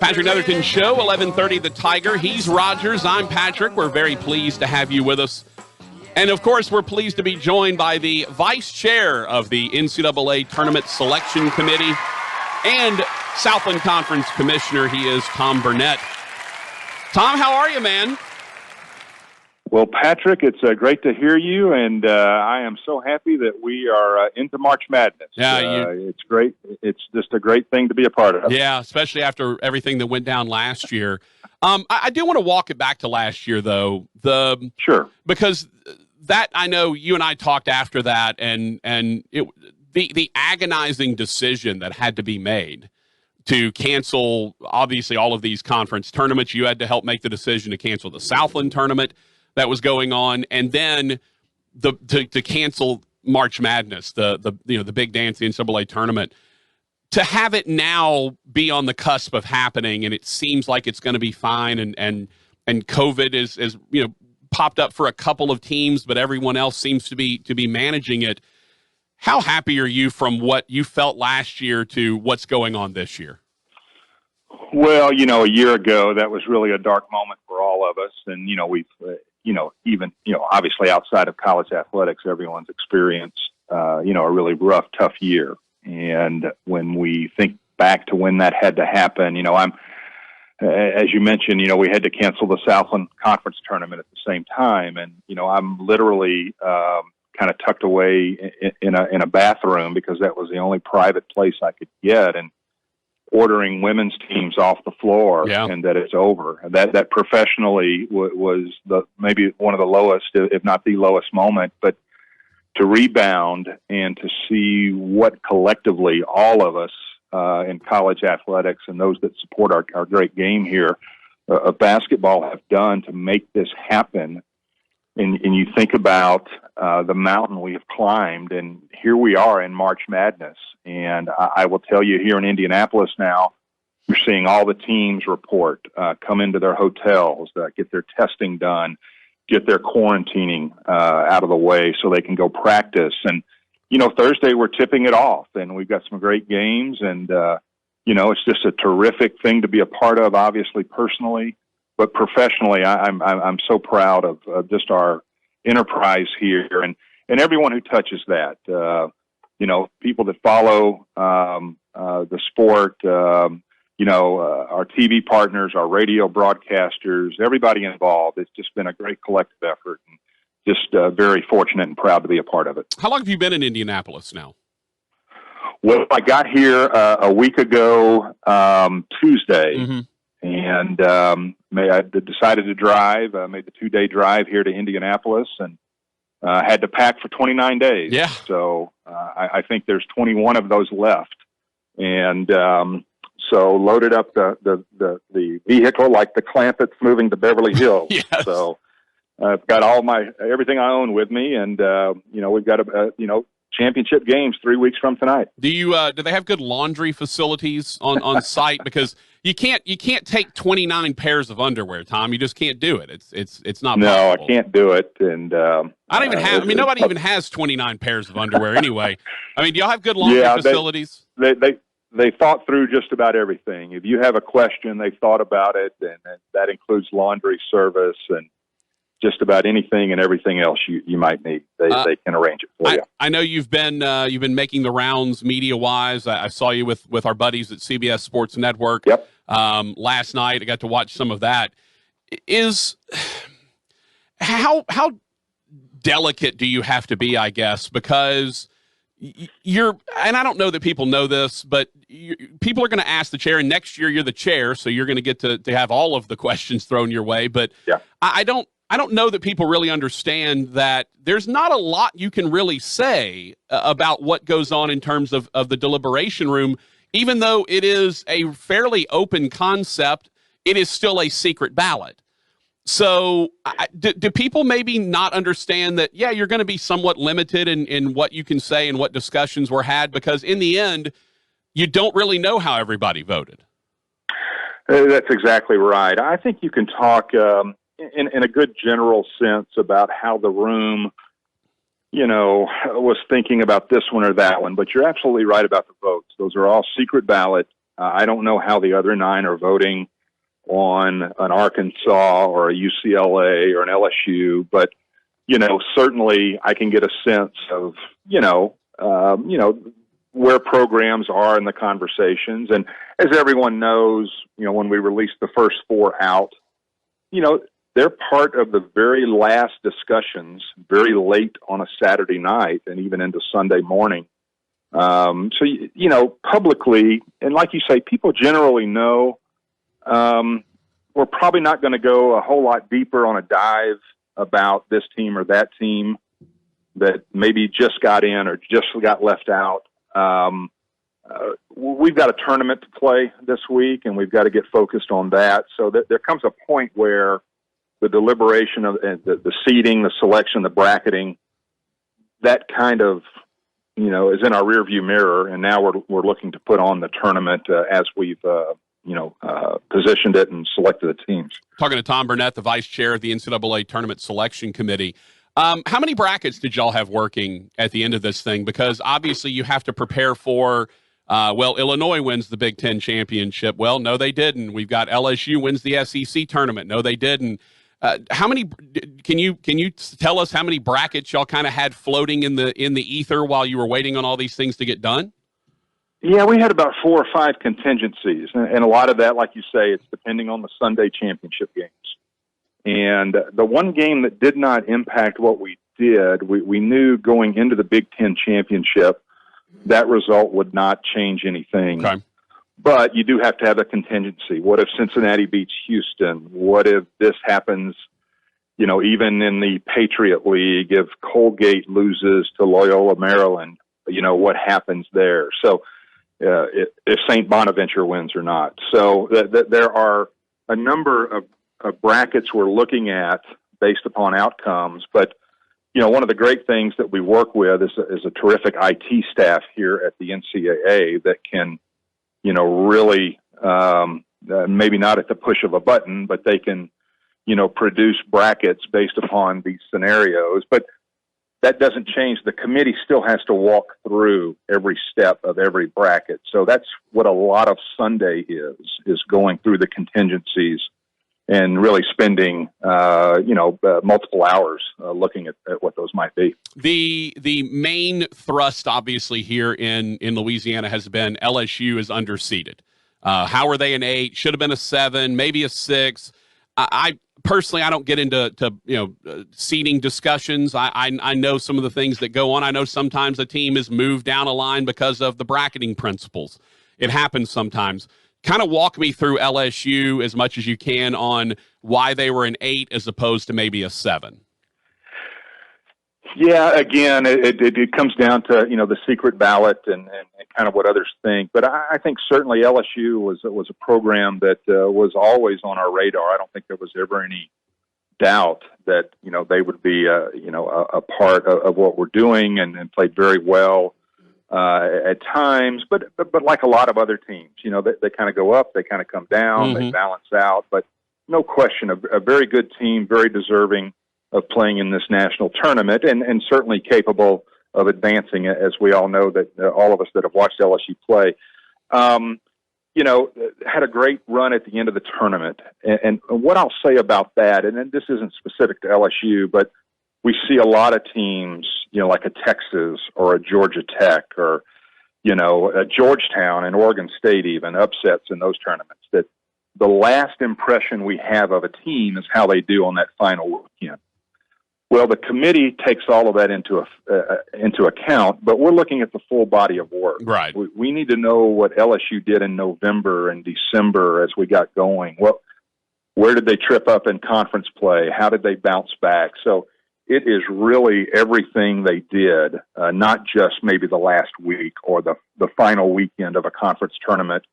Patrick Netherton Show, 11:30 The Tiger. He's Rogers. I'm Patrick. We're very pleased to have you with us. And, of course, we're pleased to be joined by the vice chair of the NCAA Tournament Selection Committee and Southland Conference Commissioner. He is Tom Burnett. Tom, how are you, man? Well, Patrick, it's great to hear you, and I am so happy that we are into March Madness. Yeah, it's great. It's just a great thing to be a part of. Yeah, especially after everything that went down last year. I do want to walk it back to last year, though. Sure. Because that, I know you and I talked after that, and the agonizing decision that had to be made to cancel, obviously, all of these conference tournaments. You had to help make the decision to cancel the Southland tournament that was going on, and then to cancel March Madness, the big dance, the NCAA tournament. To have it now be on the cusp of happening, and it seems like it's going to be fine, and COVID is popped up for a couple of teams, but everyone else seems to be managing it. How happy are you from what you felt last year to what's going on this year? Well, a year ago, that was really a dark moment for all of us. And, we've, obviously outside of college athletics, everyone's experienced, a really rough, tough year. And when we think back to when that had to happen, as you mentioned, we had to cancel the Southland Conference tournament at the same time. And, I'm literally kind of tucked away in a bathroom because that was the only private place I could get, and ordering women's teams off the floor. Yeah. And that it's over. That professionally was maybe one of the lowest, if not the lowest moment, but to rebound and to see what collectively all of us in college athletics and those that support our great game here of basketball have done to make this happen. And you think about the mountain we have climbed, and here we are in March Madness. And I will tell you, here in Indianapolis now, you're seeing all the teams report, come into their hotels, get their testing done, get their quarantining out of the way so they can go practice. And, Thursday we're tipping it off, and we've got some great games. And, it's just a terrific thing to be a part of, obviously, personally. But professionally, I'm so proud of just our enterprise here and everyone who touches that. People that follow the sport, our TV partners, our radio broadcasters, everybody involved. It's just been a great collective effort, and just very fortunate and proud to be a part of it. How long have you been in Indianapolis now? Well, I got here a week ago Tuesday. Mm-hmm. And I decided to drive, made the 2-day drive here to Indianapolis, and had to pack for 29 days. Yeah. So I think there's 21 of those left. And so loaded up the vehicle like the clamp that's moving to Beverly Hills. Yes. So I've got everything I own with me, and, we've got championship games 3 weeks from tonight. Do they have good laundry facilities on site? Because you can't take 29 pairs of underwear, Tom. You just can't do it. It's not possible. No, I can't do it. And I don't even have. I mean, nobody even has 29 pairs of underwear anyway. I mean, do y'all have good laundry facilities? They thought through just about everything. If you have a question, they thought about it, and that includes laundry service and just about anything and everything else you might need. They can arrange it for you. I know you've been making the rounds media wise. I saw you with our buddies at CBS Sports Network. Yep. Last night. I got to watch some of that. How delicate do you have to be, I guess, because and I don't know that people know this, but people are going to ask the chair, and next year you're the chair, so you're going to get to have all of the questions thrown your way. But yeah. I don't know that people really understand that there's not a lot you can really say about what goes on in terms of the Deliberation Room. Even though it is a fairly open concept, it is still a secret ballot. So do people maybe not understand that, yeah, you're going to be somewhat limited in what you can say and what discussions were had, because in the end, you don't really know how everybody voted? That's exactly right. I think you can talk in a good general sense about how the room, was thinking about this one or that one, but you're absolutely right about the votes. Those are all secret ballot. I don't know how the other 9 are voting on an Arkansas or a UCLA or an LSU, but certainly I can get a sense of where programs are in the conversations. And as everyone knows, when we release the first 4 out, they're part of the very last discussions, very late on a Saturday night and even into Sunday morning. So publicly, and like you say, people generally know, we're probably not going to go a whole lot deeper on a dive about this team or that team that maybe just got in or just got left out. We've got a tournament to play this week, and we've got to get focused on that. So there comes a point where the deliberation of the seeding, the selection, the bracketing, that kind of is in our rearview mirror, and now we're looking to put on the tournament as we've positioned it and selected the teams. Talking to Tom Burnett, the vice chair of the NCAA Tournament Selection Committee. How many brackets did y'all have working at the end of this thing? Because obviously you have to prepare for, Illinois wins the Big Ten championship. Well, no, they didn't. We've got LSU wins the SEC tournament. No, they didn't. How many? Can you tell us how many brackets y'all kind of had floating in the ether while you were waiting on all these things to get done? Yeah, we had about 4 or 5 contingencies, and a lot of that, like you say, it's depending on the Sunday championship games. And the one game that did not impact what we did, we knew going into the Big Ten championship that result would not change anything. Okay. But you do have to have a contingency. What if Cincinnati beats Houston? What if this happens, even in the Patriot League, if Colgate loses to Loyola, Maryland, what happens there? So if St. Bonaventure wins or not. So there are a number of brackets we're looking at based upon outcomes. But, one of the great things that we work with is a terrific IT staff here at the NCAA that can, really, maybe not at the push of a button, but they can, produce brackets based upon these scenarios. But that doesn't change. The committee still has to walk through every step of every bracket. So that's what a lot of Sunday is going through the contingencies and really spending, multiple hours looking at what those might be. The main thrust, obviously, here in Louisiana has been LSU is underseeded. How are they an 8? Should have been a 7, maybe a 6. I personally, I don't get into seeding discussions. I know some of the things that go on. I know sometimes a team is moved down a line because of the bracketing principles. It happens sometimes. Kind of walk me through LSU as much as you can on why they were an 8 as opposed to maybe a 7. Yeah, again, it comes down to the secret ballot and kind of what others think. But I think certainly LSU was a program that was always on our radar. I don't think there was ever any doubt that they would be a part of what we're doing and played very well at times. But like a lot of other teams, they kind of go up, they kind of come down, they balance out. But no question, a very good team, very deserving of playing in this national tournament and certainly capable of advancing, as we all know that all of us that have watched LSU play, had a great run at the end of the tournament. And what I'll say about that, and this isn't specific to LSU, but we see a lot of teams, like a Texas or a Georgia Tech or, a Georgetown and Oregon State, even upsets in those tournaments, that the last impression we have of a team is how they do on that final weekend. Well, the committee takes all of that into account, but we're looking at the full body of work. Right. We need to know what LSU did in November and December as we got going. Where did they trip up in conference play? How did they bounce back? So it is really everything they did, not just maybe the last week or the final weekend of a conference tournament,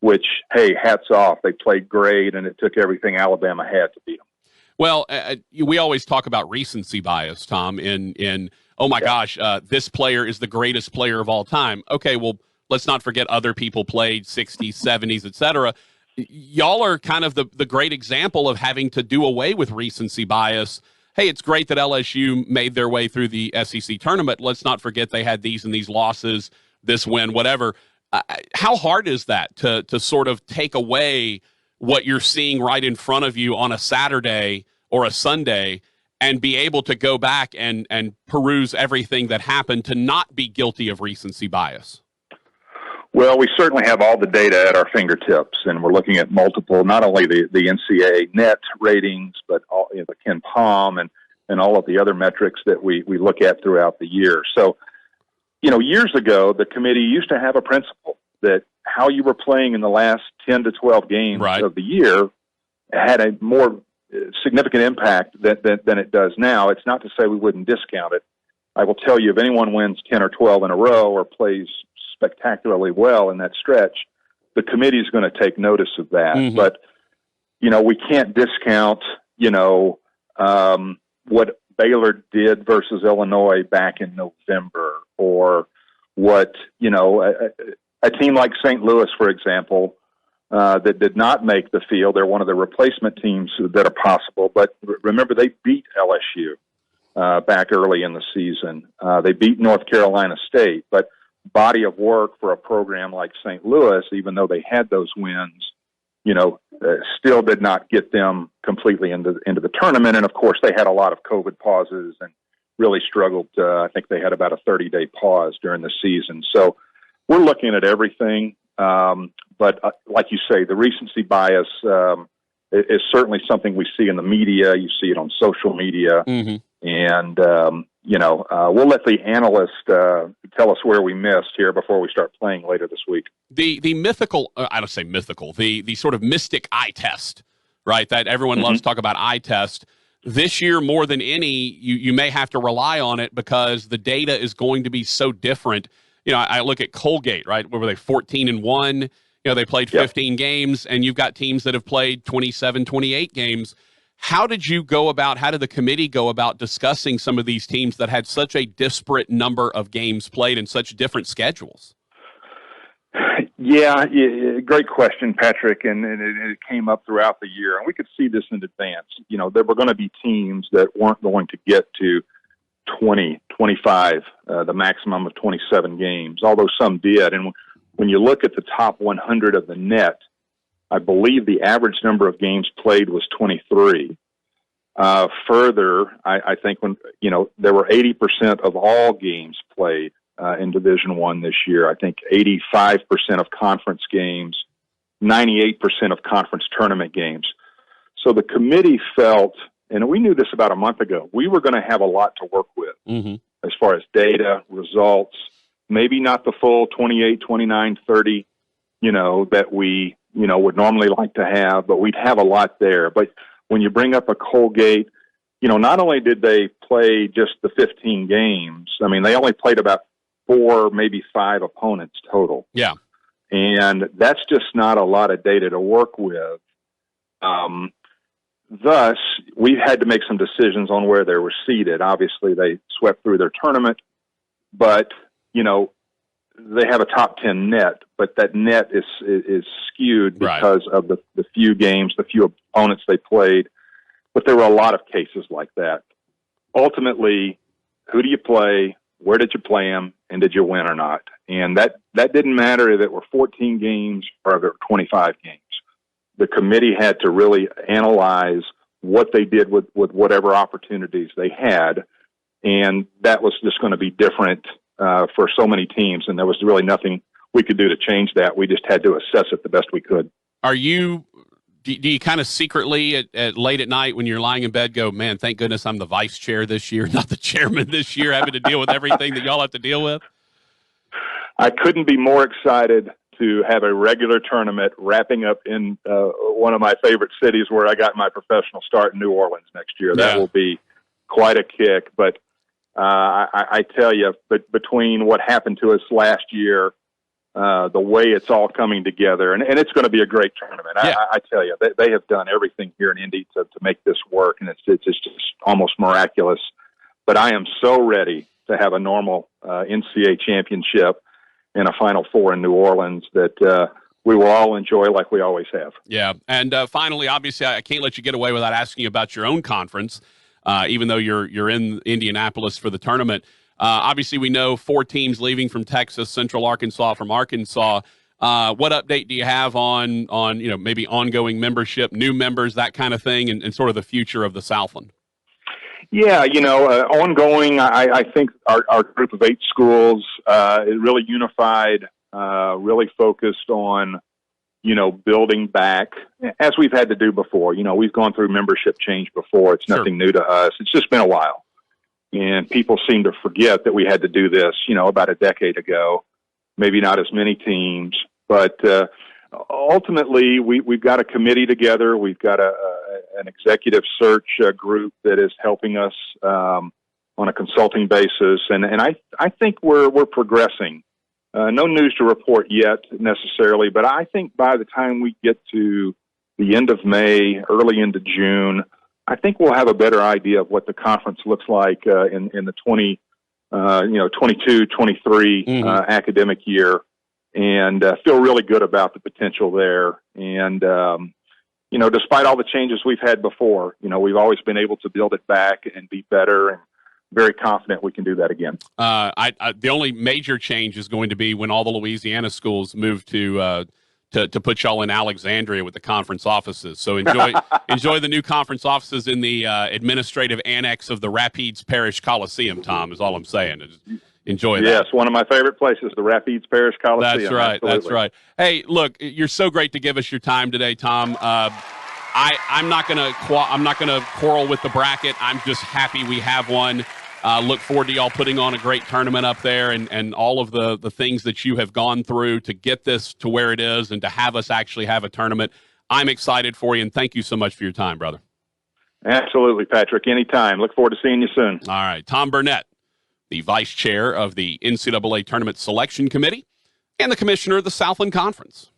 which, hey, hats off. They played great, and it took everything Alabama had to beat them. Well, we always talk about recency bias, Tom, in oh my gosh, this player is the greatest player of all time. Okay, well, let's not forget other people played 60s, 70s, et cetera. Y'all are kind of the great example of having to do away with recency bias. Hey, it's great that LSU made their way through the SEC tournament. Let's not forget they had these and these losses, this win, whatever. How hard is that to sort of take away what you're seeing right in front of you on a Saturday or a Sunday and be able to go back and peruse everything that happened to not be guilty of recency bias? Well, we certainly have all the data at our fingertips, and we're looking at multiple, not only the NCAA net ratings, but all, the Ken Palm and all of the other metrics that we look at throughout the year. So, years ago, the committee used to have a principle that how you were playing in the last 10 to 12 games of the year had a more significant impact than it does now. It's not to say we wouldn't discount it. I will tell you, if anyone wins 10 or 12 in a row or plays spectacularly well in that stretch, the committee is going to take notice of that. Mm-hmm. But, we can't discount, what Baylor did versus Illinois back in November, or what, a team like St. Louis, for example, that did not make the field. They're one of the replacement teams that are possible. But remember, they beat LSU back early in the season. They beat North Carolina State. But body of work for a program like St. Louis, even though they had those wins, still did not get them completely into the tournament. And, of course, they had a lot of COVID pauses and really struggled. I think they had about a 30-day pause during the season. So we're looking at everything. But like you say, the recency bias is certainly something we see in the media. You see it on social media. Mm-hmm. And, we'll let the analyst tell us where we missed here before we start playing later this week. The mythical, I don't say mythical, the sort of mystic eye test, right, that everyone loves to talk about eye test. This year, more than any, you may have to rely on it because the data is going to be so different. I look at Colgate, right? Where were they, 14-1? They played 15 games, and you've got teams that have played 27, 28 games. How did the committee go about discussing some of these teams that had such a disparate number of games played and such different schedules? Yeah, great question, Patrick, and it came up throughout the year, and we could see this in advance. There were going to be teams that weren't going to get to 20, 25, the maximum of 27 games, although some did. And when you look at the top 100 of the net, I believe the average number of games played was 23. Further, I think when, there were 80% of all games played in Division I this year. I think 85% of conference games, 98% of conference tournament games. So the committee felt, and we knew this about a month ago, we were going to have a lot to work with as far as data, results, maybe not the full 28, 29, 30, that we, would normally like to have, but we'd have a lot there. But when you bring up a Colgate, not only did they play just the 15 games, I mean, they only played about 4, maybe 5 opponents total. Yeah. And that's just not a lot of data to work with. Thus, we had to make some decisions on where they were seated. Obviously, they swept through their tournament, but, they have a top 10 net, but that net is skewed because of the few games, the few opponents they played. But there were a lot of cases like that. Ultimately, who do you play? Where did you play them? And did you win or not? And that didn't matter if it were 14 games or if it were 25 games. The committee had to really analyze what they did with whatever opportunities they had. And that was just going to be different for so many teams. And there was really nothing we could do to change that. We just had to assess it the best we could. Do you kind of secretly at late at night when you're lying in bed go, man, thank goodness I'm the vice chair this year, not the chairman this year, having to deal with everything that y'all have to deal with? I couldn't be more excited to have a regular tournament wrapping up in one of my favorite cities where I got my professional start in New Orleans next year. That will be quite a kick. But I tell you, but between what happened to us last year, the way it's all coming together, and it's going to be a great tournament. Yeah. I tell you, they have done everything here in Indy to make this work, and it's just almost miraculous. But I am so ready to have a normal NCAA championship and a Final Four in New Orleans that we will all enjoy like we always have. Yeah, and finally, obviously, I can't let you get away without asking you about your own conference, even though you're in Indianapolis for the tournament. Obviously, we know 4 teams leaving from Texas, Central Arkansas from Arkansas. What update do you have on maybe ongoing membership, new members, that kind of thing, and sort of the future of the Southland? Yeah, ongoing, I think our group of 8 schools is really unified, really focused on, building back, as we've had to do before. We've gone through membership change before. It's nothing new to us. It's just been a while. And people seem to forget that we had to do this, about a decade ago. Maybe not as many teams, but ultimately we've got a committee together. We've got an executive search group that is helping us on a consulting basis, and I think we're progressing. No news to report yet necessarily, but I think by the time we get to the end of May, early into June, I think we'll have a better idea of what the conference looks like in the 22-23 academic year, and feel really good about the potential there. And despite all the changes we've had before, we've always been able to build it back and be better, and very confident we can do that again. The only major change is going to be when all the Louisiana schools move to put y'all in Alexandria with the conference offices. So enjoy the new conference offices in the administrative annex of the Rapides Parish Coliseum, Tom, is all I'm saying. Enjoy that. Yes, one of my favorite places, the Rapides Parish Coliseum. That's right. Absolutely. That's right. Hey, look, you're so great to give us your time today, Tom. I'm not gonna quarrel with the bracket. I'm just happy we have one. Look forward to y'all putting on a great tournament up there, and all of the things that you have gone through to get this to where it is, and to have us actually have a tournament. I'm excited for you, and thank you so much for your time, brother. Absolutely, Patrick. Anytime. Look forward to seeing you soon. All right. Tom Burnett, the vice chair of the NCAA Tournament Selection Committee and the commissioner of the Southland Conference.